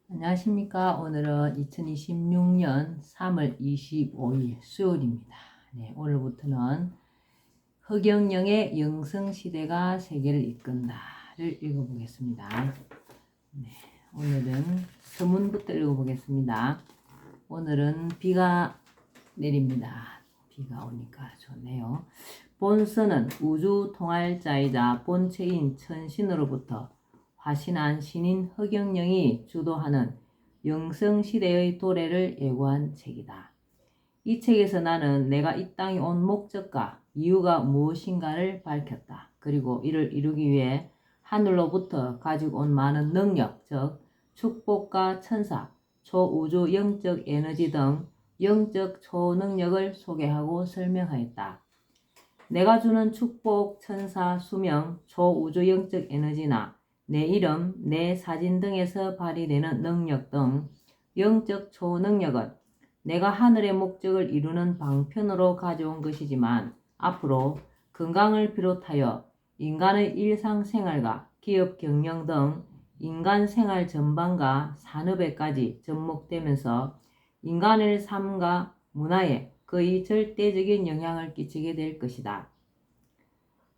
안녕하십니까. 오늘은 2026년 3월 25일 수요일입니다. 네, 오늘부터는 허경영의 영성시대가 세계를 이끈다를 읽어보겠습니다. 네, 오늘은 서문부터 읽어보겠습니다. 오늘은 비가 내립니다. 비가 오니까 좋네요. 본서는 우주 통할자이자 본체인 천신으로부터 화신한 신인 허경영이 주도하는 영성시대의 도래를 예고한 책이다. 이 책에서 나는 내가 이 땅에 온 목적과 이유가 무엇인가를 밝혔다. 그리고 이를 이루기 위해 하늘로부터 가지고 온 많은 능력, 즉 축복과 천사, 초우주 영적 에너지 등 영적 초능력을 소개하고 설명하였다. 내가 주는 축복, 천사, 수명, 초우주 영적 에너지나 내 이름, 내 사진 등에서 발휘되는 능력 등 영적 초능력은 내가 하늘의 목적을 이루는 방편으로 가져온 것이지만 앞으로 건강을 비롯하여 인간의 일상생활과 기업 경영 등 인간 생활 전반과 산업에까지 접목되면서 인간의 삶과 문화에 거의 절대적인 영향을 끼치게 될 것이다.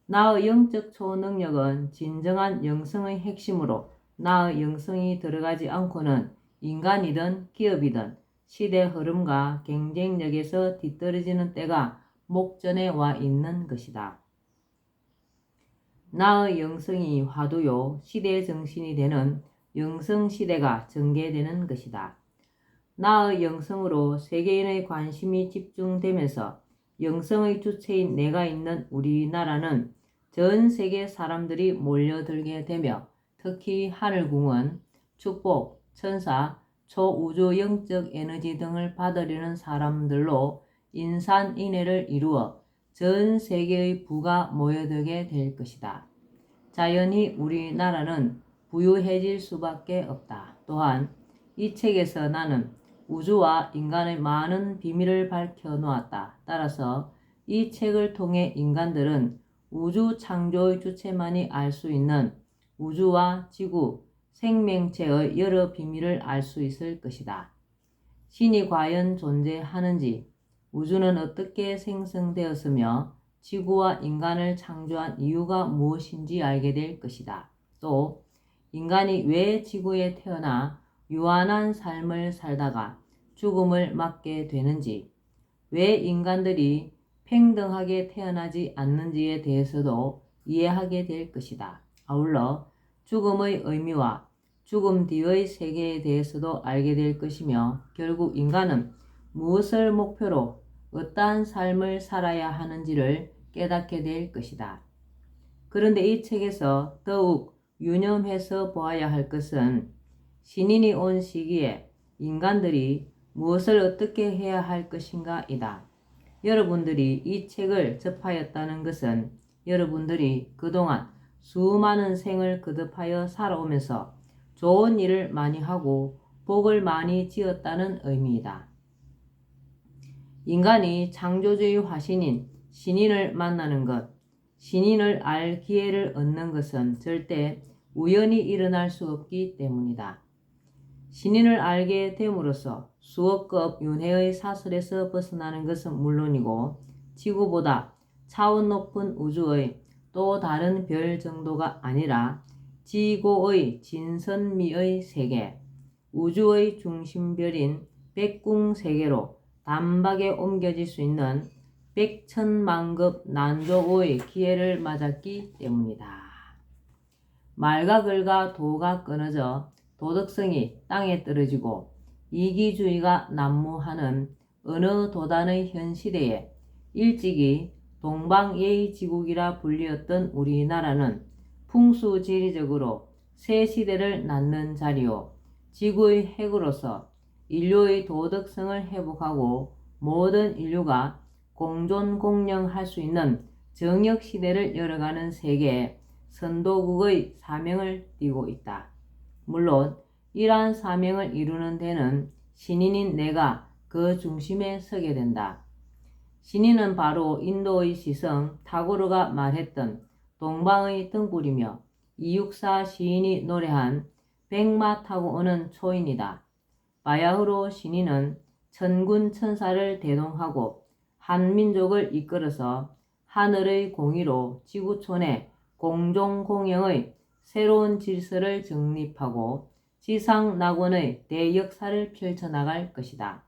나의 영적 초능력은 진정한 영성의 핵심으로 나의 영성이 들어가지 않고는 인간이든 기업이든 시대 흐름과 경쟁력에서 뒤떨어지는 때가 목전에 와 있는 것이다. 나의 영성이 화두요 시대의 정신이 되는 영성시대가 전개되는 것이다. 나의 영성으로 세계인의 관심이 집중되면서 영성의 주체인 내가 있는 우리나라는 전 세계 사람들이 몰려들게 되며 특히 하늘궁은 축복, 천사, 초우주 영적 에너지 등을 받으려는 사람들로 인산인해를 이루어 전 세계의 부가 모여들게 될 것이다. 자연히 우리나라는 부유해질 수밖에 없다. 또한 이 책에서 나는 우주와 인간의 많은 비밀을 밝혀놓았다. 따라서 이 책을 통해 인간들은 우주 창조의 주체만이 알 수 있는 우주와 지구, 생명체의 여러 비밀을 알 수 있을 것이다. 신이 과연 존재하는지, 우주는 어떻게 생성되었으며 지구와 인간을 창조한 이유가 무엇인지 알게 될 것이다. 또 인간이 왜 지구에 태어나 유한한 삶을 살다가 죽음을 맞게 되는지, 왜 인간들이 평등하게 태어나지 않는지에 대해서도 이해하게 될 것이다. 아울러 죽음의 의미와 죽음 뒤의 세계에 대해서도 알게 될 것이며 결국 인간은 무엇을 목표로 어떠한 삶을 살아야 하는지를 깨닫게 될 것이다. 그런데 이 책에서 더욱 유념해서 보아야 할 것은 신인이 온 시기에 인간들이 무엇을 어떻게 해야 할 것인가 이다. 여러분들이 이 책을 접하였다는 것은 여러분들이 그동안 수많은 생을 거듭하여 살아오면서 좋은 일을 많이 하고 복을 많이 지었다는 의미이다. 인간이 창조주의 화신인 신인을 만나는 것, 신인을 알 기회를 얻는 것은 절대 우연히 일어날 수 없기 때문이다. 신인을 알게 됨으로써 수억급 윤회의 사슬에서 벗어나는 것은 물론이고 지구보다 차원 높은 우주의 또 다른 별 정도가 아니라 지고의 진선미의 세계, 우주의 중심별인 백궁세계로 단박에 옮겨질 수 있는 백천만급 난조의 기회를 맞았기 때문이다. 말과 글과 도가 끊어져 도덕성이 땅에 떨어지고 이기주의가 난무하는 어느 도단의 현 시대에 일찍이 동방예의지국이라 불리었던 우리나라는 풍수지리적으로 새 시대를 낳는 자리요 지구의 핵으로서 인류의 도덕성을 회복하고 모든 인류가 공존공영할 수 있는 정역시대를 열어가는 세계에 선도국의 사명을 띠고 있다. 물론 이러한 사명을 이루는 데는 신인인 내가 그 중심에 서게 된다. 신인은 바로 인도의 시성 타고르가 말했던 동방의 등불이며 이육사 시인이 노래한 백마 타고 오는 초인이다. 바야흐로 신인은 천군 천사를 대동하고 한민족을 이끌어서 하늘의 공의로 지구촌의 공종공영의 새로운 질서를 정립하고 지상 낙원의 대역사를 펼쳐나갈 것이다.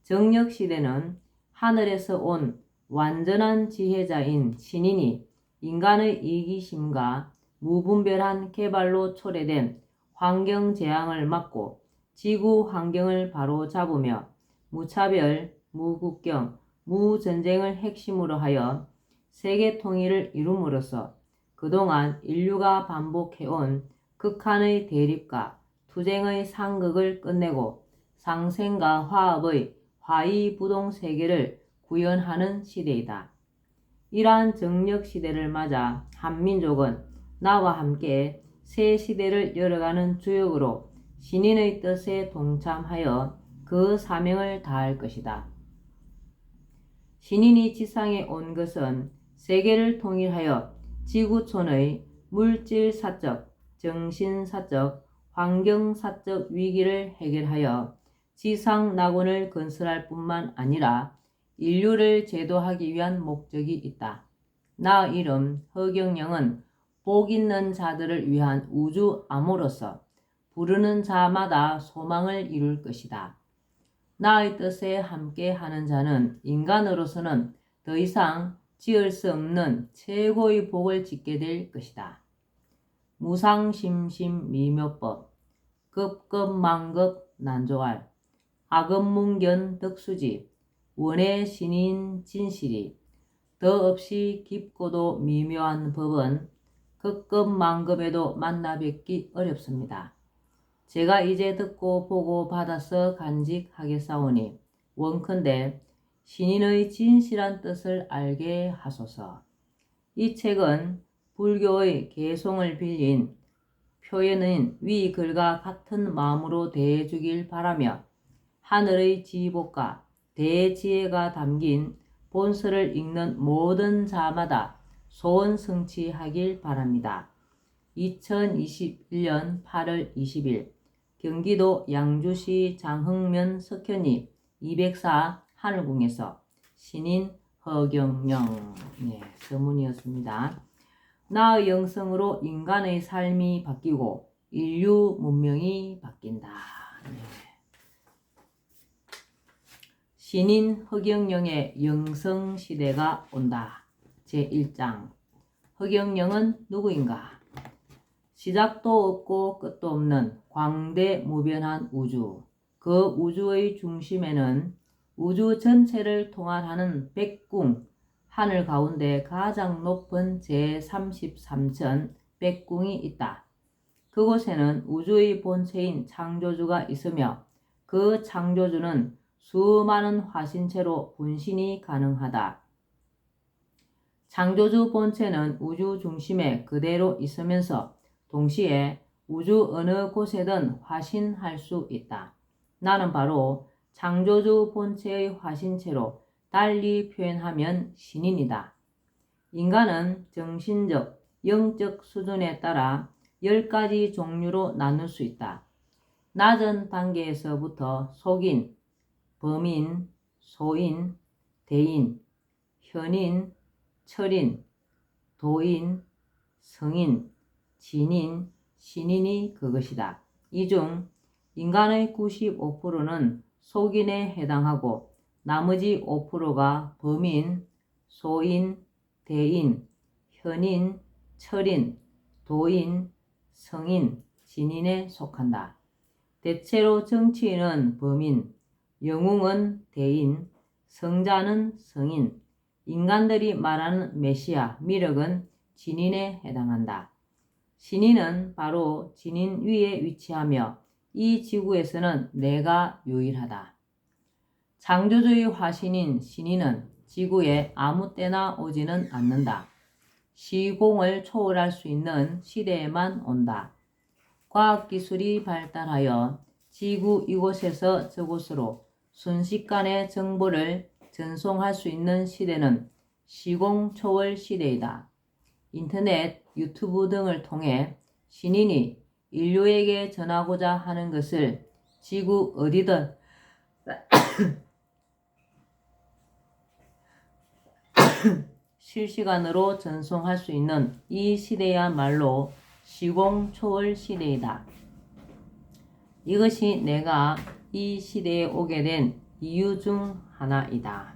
정력시대는 하늘에서 온 완전한 지혜자인 신인이 인간의 이기심과 무분별한 개발로 초래된 환경재앙을 막고 지구 환경을 바로잡으며 무차별, 무국경, 무전쟁을 핵심으로 하여 세계 통일을 이룸으로써 그동안 인류가 반복해온 극한의 대립과 투쟁의 상극을 끝내고 상생과 화합의 화이부동 세계를 구현하는 시대이다. 이러한 정력 시대를 맞아 한민족은 나와 함께 새 시대를 열어가는 주역으로 신인의 뜻에 동참하여 그 사명을 다할 것이다. 신인이 지상에 온 것은 세계를 통일하여 지구촌의 물질사적, 정신사적, 환경사적 위기를 해결하여 지상 낙원을 건설할 뿐만 아니라 인류를 제도하기 위한 목적이 있다. 나 이름 허경영은 복 있는 자들을 위한 우주 암호로서 부르는 자마다 소망을 이룰 것이다. 나의 뜻에 함께하는 자는 인간으로서는 더 이상 지을 수 없는 최고의 복을 짓게 될 것이다. 무상심심미묘법, 급급만급 난조할, 악업문견 덕수지, 원의 신인 진실이, 더없이 깊고도 미묘한 법은 급급만급에도 만나 뵙기 어렵습니다. 제가 이제 듣고 보고 받아서 간직하겠사오니 원컨대 신인의 진실한 뜻을 알게 하소서. 이 책은 불교의 개송을 빌린 표현인 위 글과 같은 마음으로 대해주길 바라며 하늘의 지복과 대지혜가 담긴 본서를 읽는 모든 자마다 소원 성취하길 바랍니다. 2021년 8월 20일 경기도 양주시 장흥면 석현리 204 하늘궁에서 신인 허경영 서문이었습니다. 나의 영성으로 인간의 삶이 바뀌고 인류 문명이 바뀐다. 신인 허경영의 영성시대가 온다. 제1장 허경영은 누구인가? 시작도 없고 끝도 없는 광대무변한 우주. 그 우주의 중심에는 우주 전체를 통할하는 백궁, 하늘 가운데 가장 높은 제33천 백궁이 있다. 그곳에는 우주의 본체인 창조주가 있으며 그 창조주는 수많은 화신체로 분신이 가능하다. 창조주 본체는 우주 중심에 그대로 있으면서 동시에 우주 어느 곳에든 화신할 수 있다. 나는 바로 창조주 본체의 화신체로 달리 표현하면 신인이다. 인간은 정신적, 영적 수준에 따라 10가지 종류로 나눌 수 있다. 낮은 단계에서부터 속인, 범인, 소인, 대인, 현인, 철인, 도인, 성인, 진인, 신인이 그것이다. 이 중 인간의 95%는 속인에 해당하고 나머지 5%가 범인, 소인, 대인, 현인, 철인, 도인, 성인, 진인에 속한다. 대체로 정치인은 범인, 영웅은 대인, 성자는 성인, 인간들이 말하는 메시아, 미륵은 진인에 해당한다. 신인은 바로 진인 위에 위치하며 이 지구에서는 내가 유일하다. 창조주의 화신인 신인은 지구에 아무 때나 오지는 않는다. 시공을 초월할 수 있는 시대에만 온다. 과학기술이 발달하여 지구 이곳에서 저곳으로 순식간에 정보를 전송할 수 있는 시대는 시공 초월 시대이다. 인터넷, 유튜브 등을 통해 신인이 인류에게 전하고자 하는 것을 지구 어디든 실시간으로 전송할 수 있는 이 시대야말로 시공초월 시대이다. 이것이 내가 이 시대에 오게 된 이유 중 하나이다.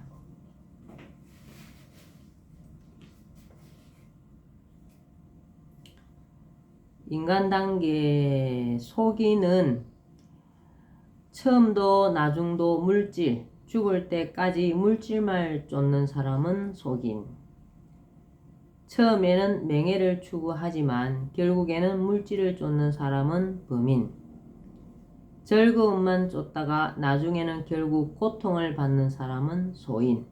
인간 단계 소기는 처음도 나중도 물질, 죽을 때까지 물질만 쫓는 사람은 속인. 처음에는 명예를 추구하지만 결국에는 물질을 쫓는 사람은 범인. 즐거움만 쫓다가 나중에는 결국 고통을 받는 사람은 소인.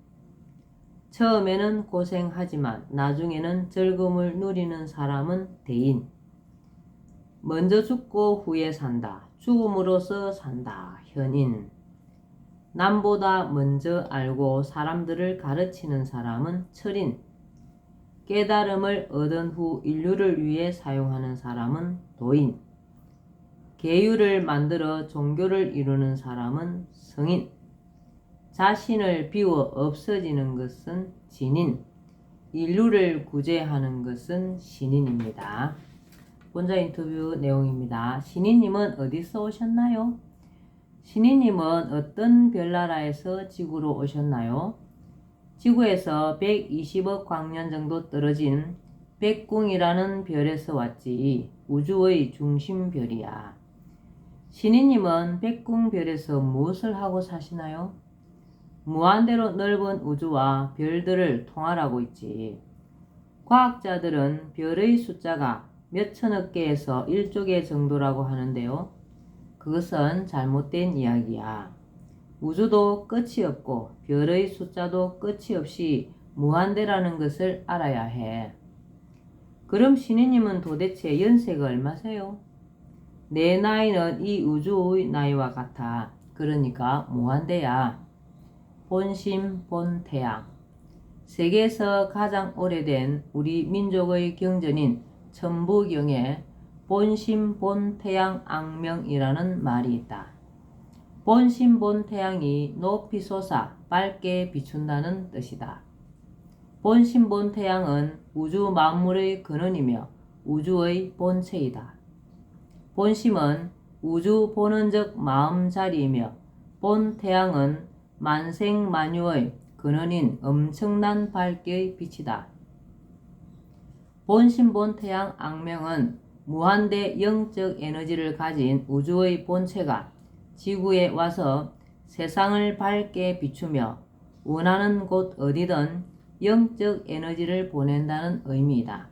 처음에는 고생하지만 나중에는 즐거움을 누리는 사람은 대인. 먼저 죽고 후에 산다. 죽음으로써 산다. 현인. 남보다 먼저 알고 사람들을 가르치는 사람은 철인. 깨달음을 얻은 후 인류를 위해 사용하는 사람은 도인. 계율을 만들어 종교를 이루는 사람은 성인. 자신을 비워 없어지는 것은 진인. 인류를 구제하는 것은 신인입니다. 본자 인터뷰 내용입니다. 신인님은 어디서 오셨나요? 신인님은 어떤 별나라에서 지구로 오셨나요? 지구에서 120억 광년 정도 떨어진 백궁이라는 별에서 왔지. 우주의 중심별이야. 신인님은 백궁별에서 무엇을 하고 사시나요? 무한대로 넓은 우주와 별들을 통할하고 있지. 과학자들은 별의 숫자가 몇 천억 개에서 1조 개 정도라고 하는데요. 그것은 잘못된 이야기야. 우주도 끝이 없고 별의 숫자도 끝이 없이 무한대라는 것을 알아야 해. 그럼 신이님은 도대체 연세가 얼마세요? 내 나이는 이 우주의 나이와 같아. 그러니까 무한대야. 본심 본태양. 세계에서 가장 오래된 우리 민족의 경전인 천부경에 본심 본태양 악명이라는 말이 있다. 본심 본태양이 높이 솟아 밝게 비춘다는 뜻이다. 본심 본태양은 우주 만물의 근원이며 우주의 본체이다. 본심은 우주 본원적 마음자리이며 본태양은 만생만유의 근원인 엄청난 밝기의 빛이다. 본심 본태양 악명은 무한대 영적 에너지를 가진 우주의 본체가 지구에 와서 세상을 밝게 비추며 원하는 곳 어디든 영적 에너지를 보낸다는 의미이다.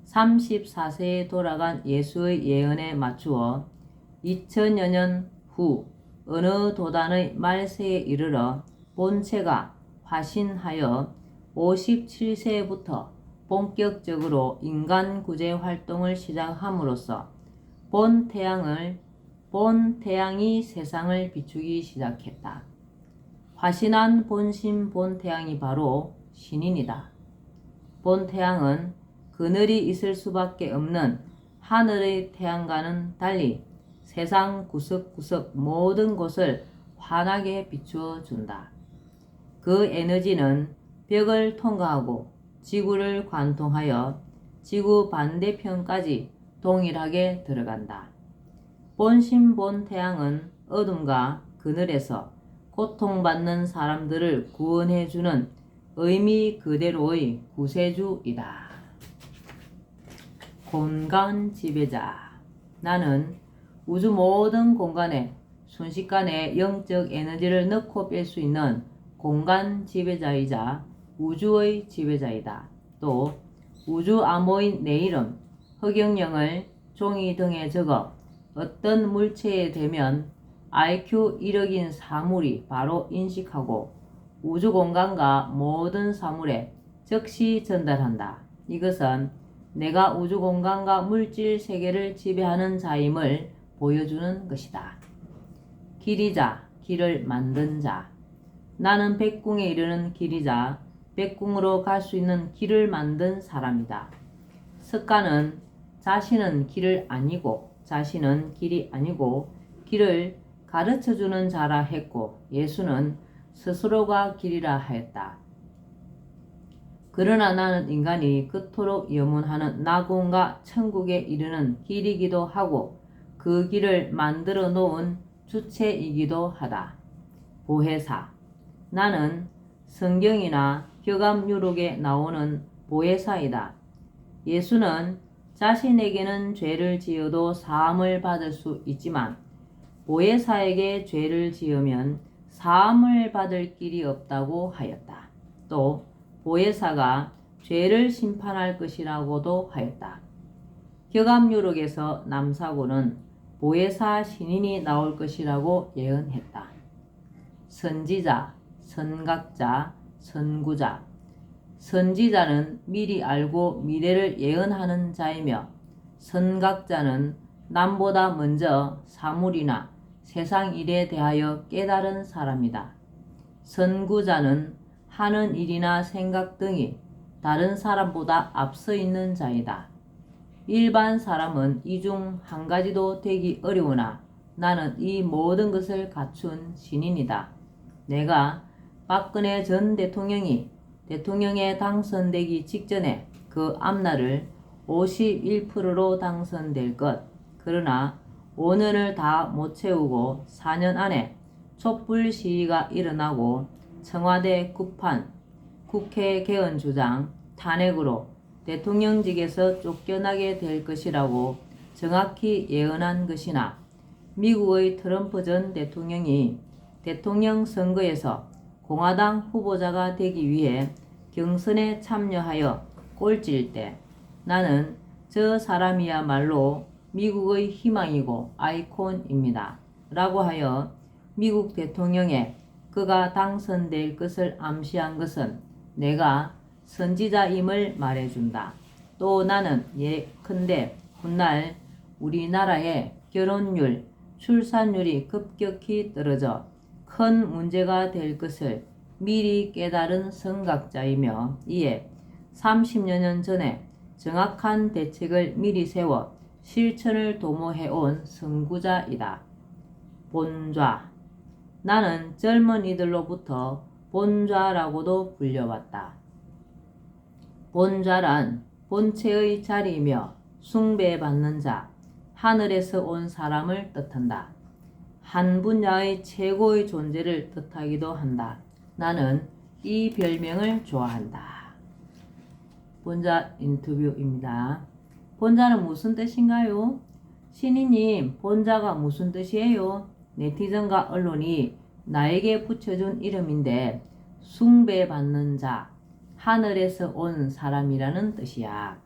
34세에 돌아간 예수의 예언에 맞추어 2000여 년 후 어느 도단의 말세에 이르러 본체가 화신하여 57세부터 본격적으로 인간 구제 활동을 시작함으로써 본태양이 세상을 비추기 시작했다. 화신한 본심 본태양이 바로 신인이다. 본태양은 그늘이 있을 수밖에 없는 하늘의 태양과는 달리 세상 구석구석 모든 곳을 환하게 비추어 준다. 그 에너지는 벽을 통과하고 지구를 관통하여 지구 반대편까지 동일하게 들어간다. 본심 본태양은 어둠과 그늘에서 고통받는 사람들을 구원해주는 의미 그대로의 구세주이다. 공간 지배자. 나는 우주 모든 공간에 순식간에 영적 에너지를 넣고 뺄 수 있는 공간 지배자이자 우주의 지배자이다. 또 우주 암호인 내 이름 허경영을 종이 등에 적어 어떤 물체에 대면 IQ 1억인 사물이 바로 인식하고 우주 공간과 모든 사물에 즉시 전달한다. 이것은 내가 우주 공간과 물질 세계를 지배하는 자임을 보여주는 것이다. 길이자, 길을 만든 자. 나는 백궁에 이르는 길이자 백궁으로 갈 수 있는 길을 만든 사람이다. 석가는 자신은 길을 아니고 자신은 길이 아니고 길을 가르쳐주는 자라 했고 예수는 스스로가 길이라 하였다. 그러나 나는 인간이 그토록 염원하는 낙원과 천국에 이르는 길이기도 하고 그 길을 만들어 놓은 주체이기도 하다. 보혜사. 나는 성경이나 교감유록에 나오는 보혜사이다. 예수는 자신에게는 죄를 지어도 사함을 받을 수 있지만 보혜사에게 죄를 지으면 사함을 받을 길이 없다고 하였다. 또 보혜사가 죄를 심판할 것이라고도 하였다. 교감유록에서 남사고는 보혜사 신인이 나올 것이라고 예언했다. 선지자, 선각자, 선구자. 선지자는 미리 알고 미래를 예언하는 자이며 선각자는 남보다 먼저 사물이나 세상 일에 대하여 깨달은 사람이다. 선구자는 하는 일이나 생각 등이 다른 사람보다 앞서 있는 자이다. 일반 사람은 이 중 한 가지도 되기 어려우나 나는 이 모든 것을 갖춘 신인이다. 내가 박근혜 전 대통령이 대통령에 당선되기 직전에 그 앞날을 51%로 당선될 것. 그러나 5년을 다 못 채우고 4년 안에 촛불 시위가 일어나고 청와대 kup한, 국회 개헌 주장, 탄핵으로 대통령직에서 쫓겨나게 될 것이라고 정확히 예언한 것이나 미국의 트럼프 전 대통령이 대통령 선거에서 공화당 후보자가 되기 위해 경선에 참여하여 꼴찌일 때 나는 저 사람이야말로 미국의 희망이고 아이콘입니다. 라고 하여 미국 대통령에 그가 당선될 것을 암시한 것은 내가 선지자임을 말해준다. 또 나는 예컨대 훗날 우리나라의 결혼율, 출산율이 급격히 떨어져 큰 문제가 될 것을 미리 깨달은 선각자이며 이에 30여 년 전에 정확한 대책을 미리 세워 실천을 도모해온 선구자이다. 본좌. 나는 젊은이들로부터 본좌라고도 불려왔다. 본좌란 본체의 자리이며 숭배받는 자, 하늘에서 온 사람을 뜻한다. 한 분야의 최고의 존재를 뜻하기도 한다. 나는 이 별명을 좋아한다. 본좌 인터뷰입니다. 본좌는 무슨 뜻인가요? 신이님, 본좌가 무슨 뜻이에요? 네티즌과 언론이 나에게 붙여준 이름인데 숭배받는 자, 하늘에서 온 사람이라는 뜻이야.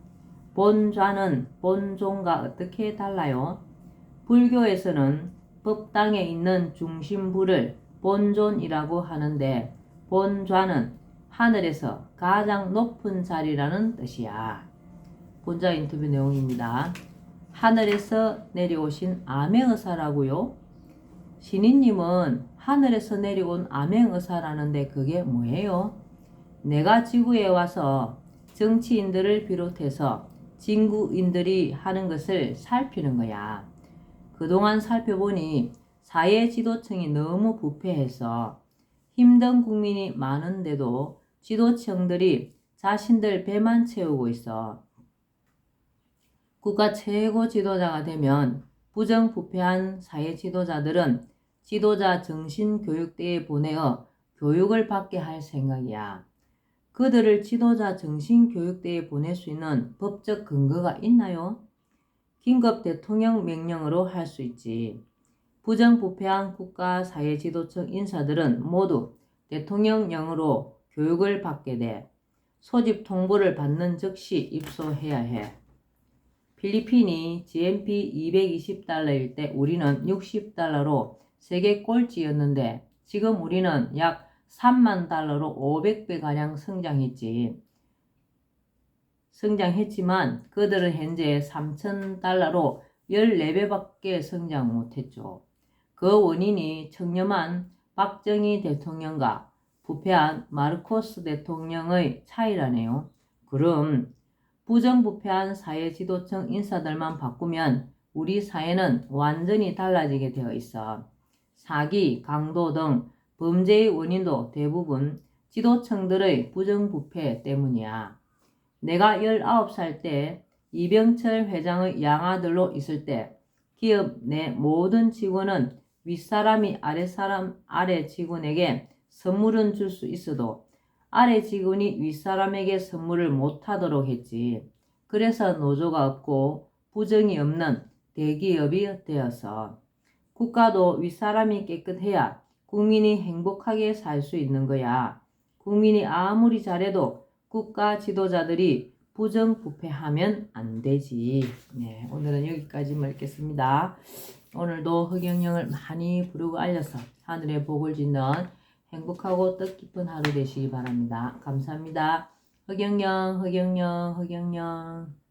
본좌는 본존과 어떻게 달라요? 불교에서는 법당에 있는 중심부를 본존이라고 하는데 본좌는 하늘에서 가장 높은 자리라는 뜻이야. 본좌 인터뷰 내용입니다. 하늘에서 내려오신 암행의사라고요? 신이님은 하늘에서 내려온 암행의사라는데 그게 뭐예요? 내가 지구에 와서 정치인들을 비롯해서 진구인들이 하는 것을 살피는 거야. 그동안 살펴보니 사회 지도층이 너무 부패해서 힘든 국민이 많은데도 지도층들이 자신들 배만 채우고 있어. 국가 최고 지도자가 되면 부정부패한 사회 지도자들은 지도자 정신교육대에 보내어 교육을 받게 할 생각이야. 그들을 지도자 정신교육대에 보낼 수 있는 법적 근거가 있나요? 긴급 대통령 명령으로 할 수 있지. 부정부패한 국가 사회 지도층 인사들은 모두 대통령령으로 교육을 받게 돼. 소집 통보를 받는 즉시 입소해야 해. 필리핀이 GNP 220달러일 때 우리는 60달러로 세계 꼴찌였는데 지금 우리는 약 3만 달러로 500배가량 성장했지만 그들은 현재 3,000달러로 14배밖에 성장 못했죠. 그 원인이 청렴한 박정희 대통령과 부패한 마르코스 대통령의 차이라네요. 그럼 부정부패한 사회 지도층 인사들만 바꾸면 우리 사회는 완전히 달라지게 되어 있어. 사기, 강도 등 범죄의 원인도 대부분 지도층들의 부정부패 때문이야. 내가 19살 때 이병철 회장의 양아들로 있을 때 기업 내 모든 직원은 윗사람이 아래 직원에게 선물은 줄 수 있어도 아래 직원이 윗사람에게 선물을 못하도록 했지. 그래서 노조가 없고 부정이 없는 대기업이 되어서 국가도 윗사람이 깨끗해야 국민이 행복하게 살 수 있는 거야. 국민이 아무리 잘해도 국가 지도자들이 부정부패하면 안 되지. 네, 오늘은 여기까지만 읽겠습니다. 오늘도 흑영령을 많이 부르고 알려서 하늘의 복을 짓는 행복하고 뜻깊은 하루 되시기 바랍니다. 감사합니다. 흑영령, 흑영령, 흑영령.